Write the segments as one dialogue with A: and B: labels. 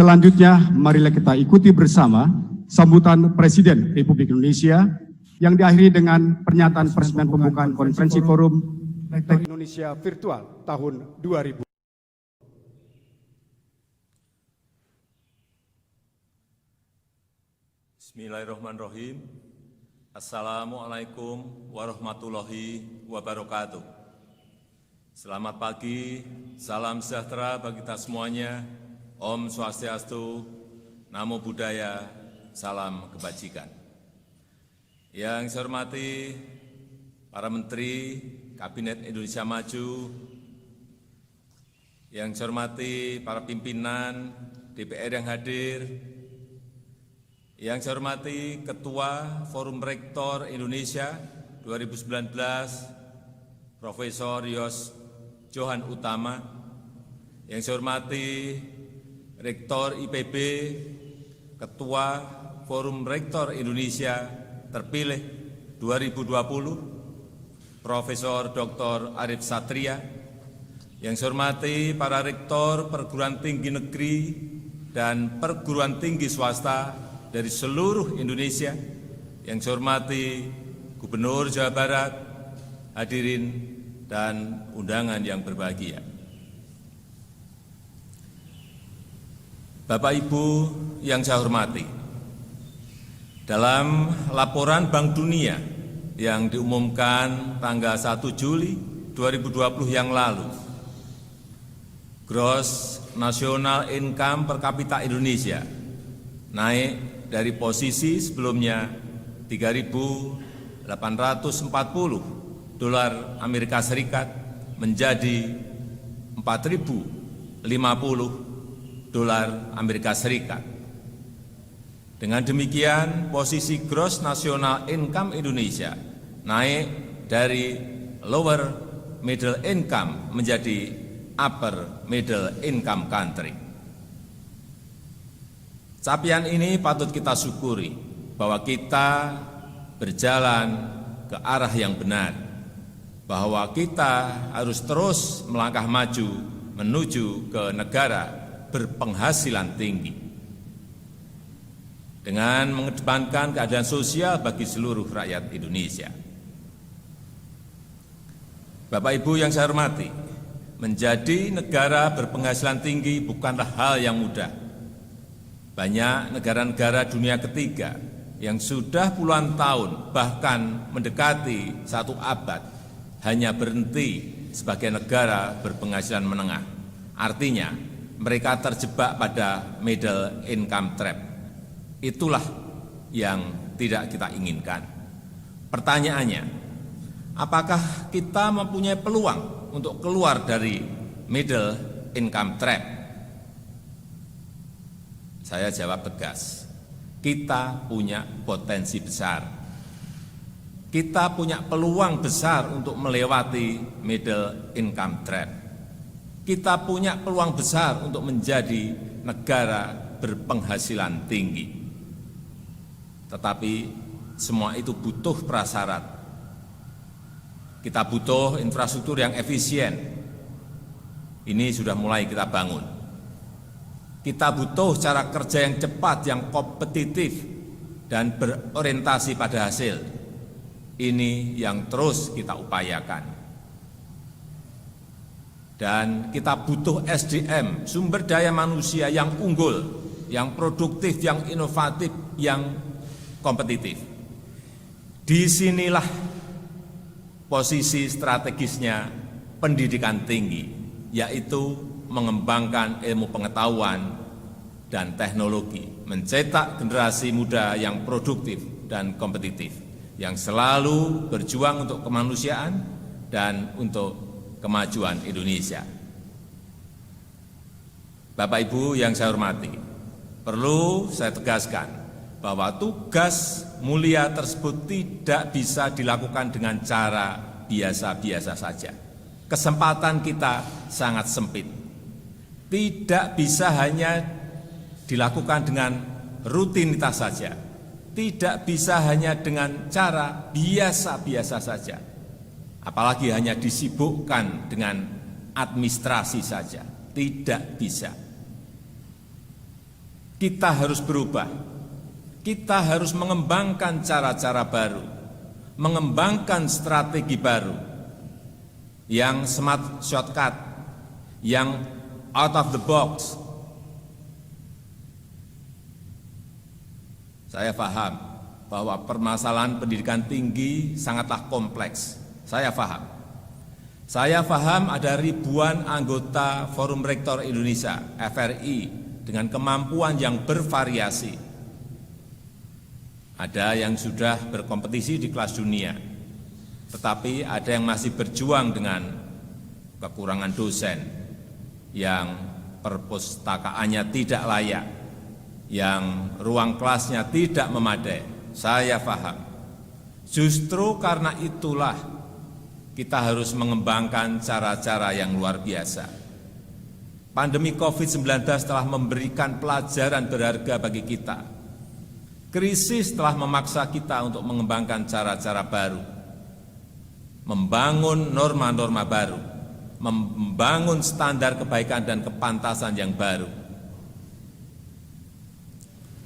A: Selanjutnya, marilah kita ikuti bersama sambutan Presiden Republik Indonesia yang diakhiri dengan pernyataan peresmian pembukaan Konferensi Forum Rektor Indonesia Virtual tahun 2000.
B: Bismillahirrahmanirrahim. Assalamualaikum warahmatullahi wabarakatuh. Selamat pagi, salam sejahtera bagi kita semuanya. Om Swastiastu, Namo Buddhaya, salam kebajikan. Yang saya hormati para Menteri Kabinet Indonesia Maju, yang saya hormati para pimpinan DPR yang hadir, yang saya hormati Ketua Forum Rektor Indonesia 2019, Profesor Yos Johan Utama, yang saya hormati Rektor IPB, Ketua Forum Rektor Indonesia terpilih 2020, Profesor Dr. Arif Satria, yang saya hormati para Rektor perguruan tinggi negeri dan perguruan tinggi swasta dari seluruh Indonesia, yang saya hormati Gubernur Jawa Barat, hadirin dan undangan yang berbahagia. Bapak Ibu yang saya hormati, dalam laporan Bank Dunia yang diumumkan tanggal 1 Juli 2020 yang lalu, Gross National Income per kapita Indonesia naik dari posisi sebelumnya 3.840 dolar Amerika Serikat menjadi 4.050 dolar Amerika Serikat. Dengan demikian, posisi gross national income Indonesia naik dari lower middle income menjadi upper middle income country. Capaian ini patut kita syukuri bahwa kita berjalan ke arah yang benar, bahwa kita harus terus melangkah maju menuju ke negara berpenghasilan tinggi dengan mengedepankan keadilan sosial bagi seluruh rakyat Indonesia. Bapak Ibu yang saya hormati, menjadi negara berpenghasilan tinggi bukanlah hal yang mudah. Banyak negara-negara dunia ketiga yang sudah puluhan tahun bahkan mendekati 1 abad hanya berhenti sebagai negara berpenghasilan menengah. Artinya, mereka terjebak pada middle income trap. Itulah yang tidak kita inginkan. Pertanyaannya, apakah kita mempunyai peluang untuk keluar dari middle income trap? Saya jawab tegas, kita punya potensi besar. Kita punya peluang besar untuk melewati middle income trap. Kita punya peluang besar untuk menjadi negara berpenghasilan tinggi. Tetapi semua itu butuh prasyarat. Kita butuh infrastruktur yang efisien. Ini sudah mulai kita bangun. Kita butuh cara kerja yang cepat, yang kompetitif, dan berorientasi pada hasil. Ini yang terus kita upayakan. Dan kita butuh SDM, sumber daya manusia yang unggul, yang produktif, yang inovatif, yang kompetitif. Disinilah posisi strategisnya pendidikan tinggi, yaitu mengembangkan ilmu pengetahuan dan teknologi, mencetak generasi muda yang produktif dan kompetitif, yang selalu berjuang untuk kemanusiaan dan untuk kemajuan Indonesia. Bapak Ibu yang saya hormati, perlu saya tegaskan bahwa tugas mulia tersebut tidak bisa dilakukan dengan cara biasa-biasa saja. Kesempatan kita sangat sempit. Tidak bisa hanya dilakukan dengan rutinitas saja. Tidak bisa hanya dengan cara biasa-biasa saja. Apalagi hanya disibukkan dengan administrasi saja, tidak bisa. Kita harus berubah. Kita harus mengembangkan cara-cara baru, mengembangkan strategi baru yang smart shortcut, yang out of the box. Saya paham bahwa permasalahan pendidikan tinggi sangatlah kompleks. Saya paham. Saya paham ada ribuan anggota Forum Rektor Indonesia, FRI, dengan kemampuan yang bervariasi. Ada yang sudah berkompetisi di kelas dunia, tetapi ada yang masih berjuang dengan kekurangan dosen, yang perpustakaannya tidak layak, yang ruang kelasnya tidak memadai. Saya paham. Justru karena itulah kita harus mengembangkan cara-cara yang luar biasa. Pandemi COVID-19 telah memberikan pelajaran berharga bagi kita. Krisis telah memaksa kita untuk mengembangkan cara-cara baru, membangun norma-norma baru, membangun standar kebaikan dan kepantasan yang baru.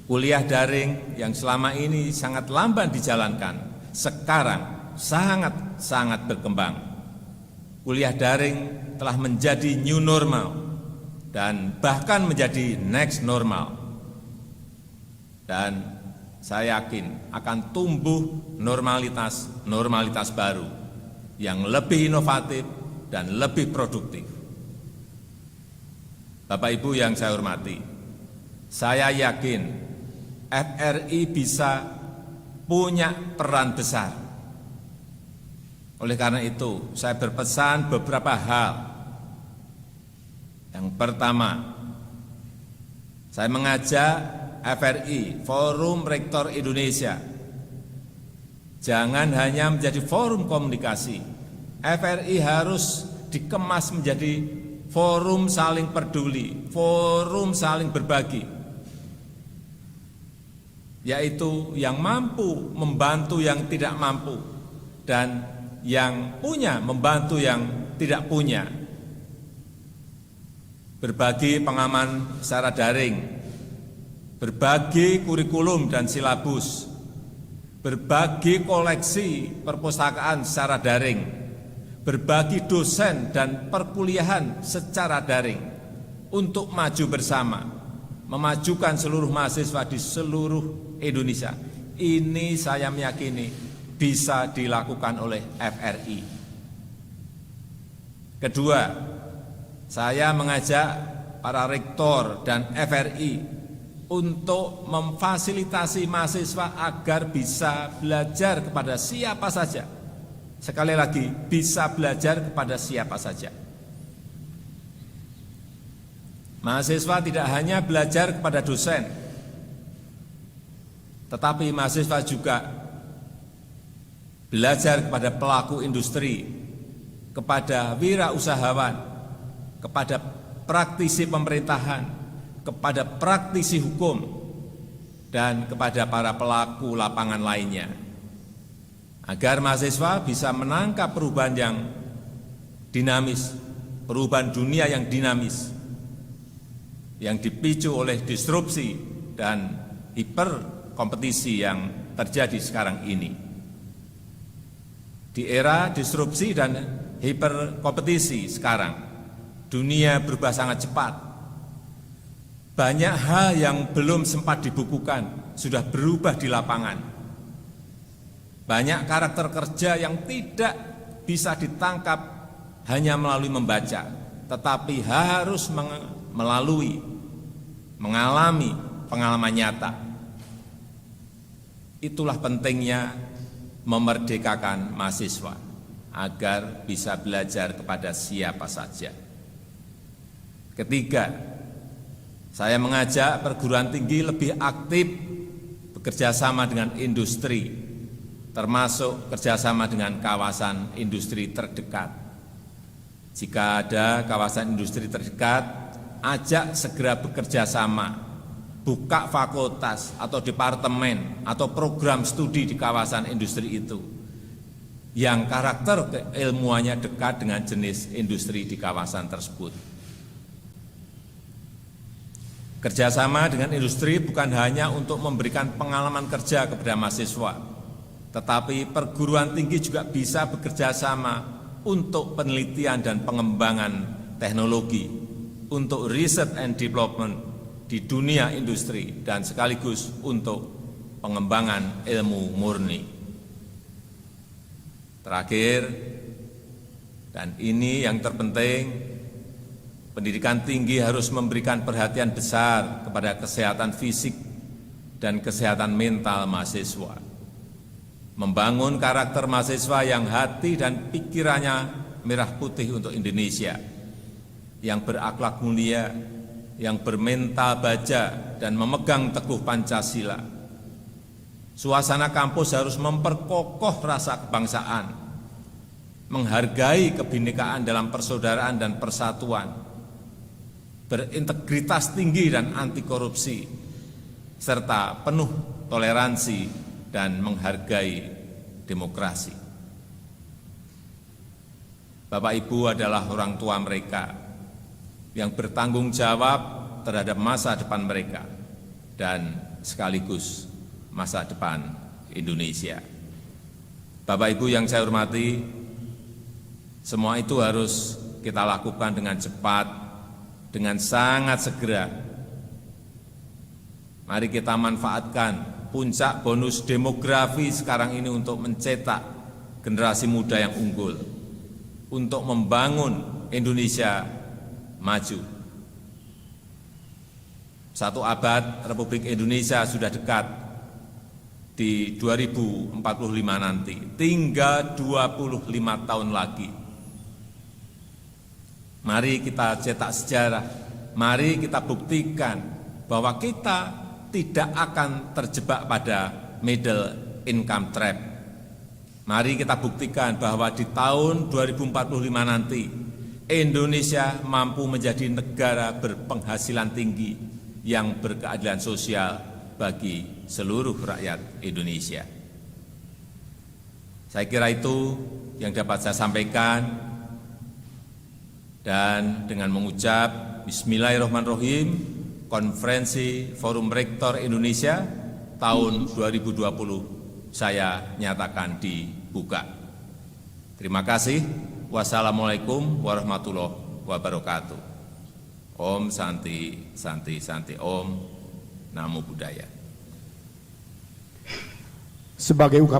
B: Kuliah daring yang selama ini sangat lamban dijalankan, sekarang sangat berkembang. Kuliah daring telah menjadi new normal dan bahkan menjadi next normal. Dan saya yakin akan tumbuh normalitas baru yang lebih inovatif dan lebih produktif. Bapak Ibu yang saya hormati, saya yakin FRI bisa punya peran besar. Oleh karena itu, saya berpesan beberapa hal. Yang pertama, saya mengajak FRI, Forum Rektor Indonesia, jangan hanya menjadi forum komunikasi. FRI harus dikemas menjadi forum saling peduli, forum saling berbagi, yaitu yang mampu membantu yang tidak mampu, dan yang punya membantu yang tidak punya. Berbagi pengalaman secara daring, berbagi kurikulum dan silabus, berbagi koleksi perpustakaan secara daring, berbagi dosen dan perkuliahan secara daring untuk maju bersama, memajukan seluruh mahasiswa di seluruh Indonesia. Ini saya meyakini bisa dilakukan oleh FRI. Kedua, saya mengajak para rektor dan FRI untuk memfasilitasi mahasiswa agar bisa belajar kepada siapa saja. Sekali lagi, bisa belajar kepada siapa saja. Mahasiswa tidak hanya belajar kepada dosen, tetapi mahasiswa juga belajar kepada pelaku industri, kepada wirausahawan, kepada praktisi pemerintahan, kepada praktisi hukum, dan kepada para pelaku lapangan lainnya, agar mahasiswa bisa menangkap perubahan yang dinamis, perubahan dunia yang dinamis, yang dipicu oleh disrupsi dan hiperkompetisi yang terjadi sekarang ini. Di era disrupsi dan hiperkompetisi sekarang, dunia berubah sangat cepat. Banyak hal yang belum sempat dibukukan sudah berubah di lapangan. Banyak karakter kerja yang tidak bisa ditangkap hanya melalui membaca, tetapi harus mengalami pengalaman nyata. Itulah pentingnya memerdekakan mahasiswa agar bisa belajar kepada siapa saja. Ketiga, saya mengajak perguruan tinggi lebih aktif bekerja sama dengan industri, termasuk kerjasama dengan kawasan industri terdekat. Jika ada kawasan industri terdekat, ajak segera bekerja sama, buka fakultas atau departemen atau program studi di kawasan industri itu, yang karakter keilmuannya dekat dengan jenis industri di kawasan tersebut. Kerjasama dengan industri bukan hanya untuk memberikan pengalaman kerja kepada mahasiswa, tetapi perguruan tinggi juga bisa bekerja sama untuk penelitian dan pengembangan teknologi, untuk research and development di dunia industri, dan sekaligus untuk pengembangan ilmu murni. Terakhir, dan ini yang terpenting, pendidikan tinggi harus memberikan perhatian besar kepada kesehatan fisik dan kesehatan mental mahasiswa. Membangun karakter mahasiswa yang hati dan pikirannya merah putih untuk Indonesia, yang berakhlak mulia, yang bermental baja dan memegang teguh Pancasila. Suasana kampus harus memperkokoh rasa kebangsaan, menghargai kebinekaan dalam persaudaraan dan persatuan, berintegritas tinggi dan anti korupsi, serta penuh toleransi dan menghargai demokrasi. Bapak Ibu adalah orang tua mereka yang bertanggung jawab terhadap masa depan mereka dan sekaligus masa depan Indonesia. Bapak Ibu yang saya hormati, semua itu harus kita lakukan dengan cepat, dengan sangat segera. Mari kita manfaatkan puncak bonus demografi sekarang ini untuk mencetak generasi muda yang unggul, untuk membangun Indonesia maju. 1 abad Republik Indonesia sudah dekat di 2045 nanti, tinggal 25 tahun lagi. Mari kita cetak sejarah, mari kita buktikan bahwa kita tidak akan terjebak pada middle income trap. Mari kita buktikan bahwa di tahun 2045 nanti, Indonesia mampu menjadi negara berpenghasilan tinggi yang berkeadilan sosial bagi seluruh rakyat Indonesia. Saya kira itu yang dapat saya sampaikan. Dan dengan mengucap Bismillahirrahmanirrahim, Konferensi Forum Rektor Indonesia tahun 2020 saya nyatakan dibuka. Terima kasih. Wassalamualaikum warahmatullahi wabarakatuh. Om Santi, Santi, Santi, Om Namo Buddhaya.
A: Sebagai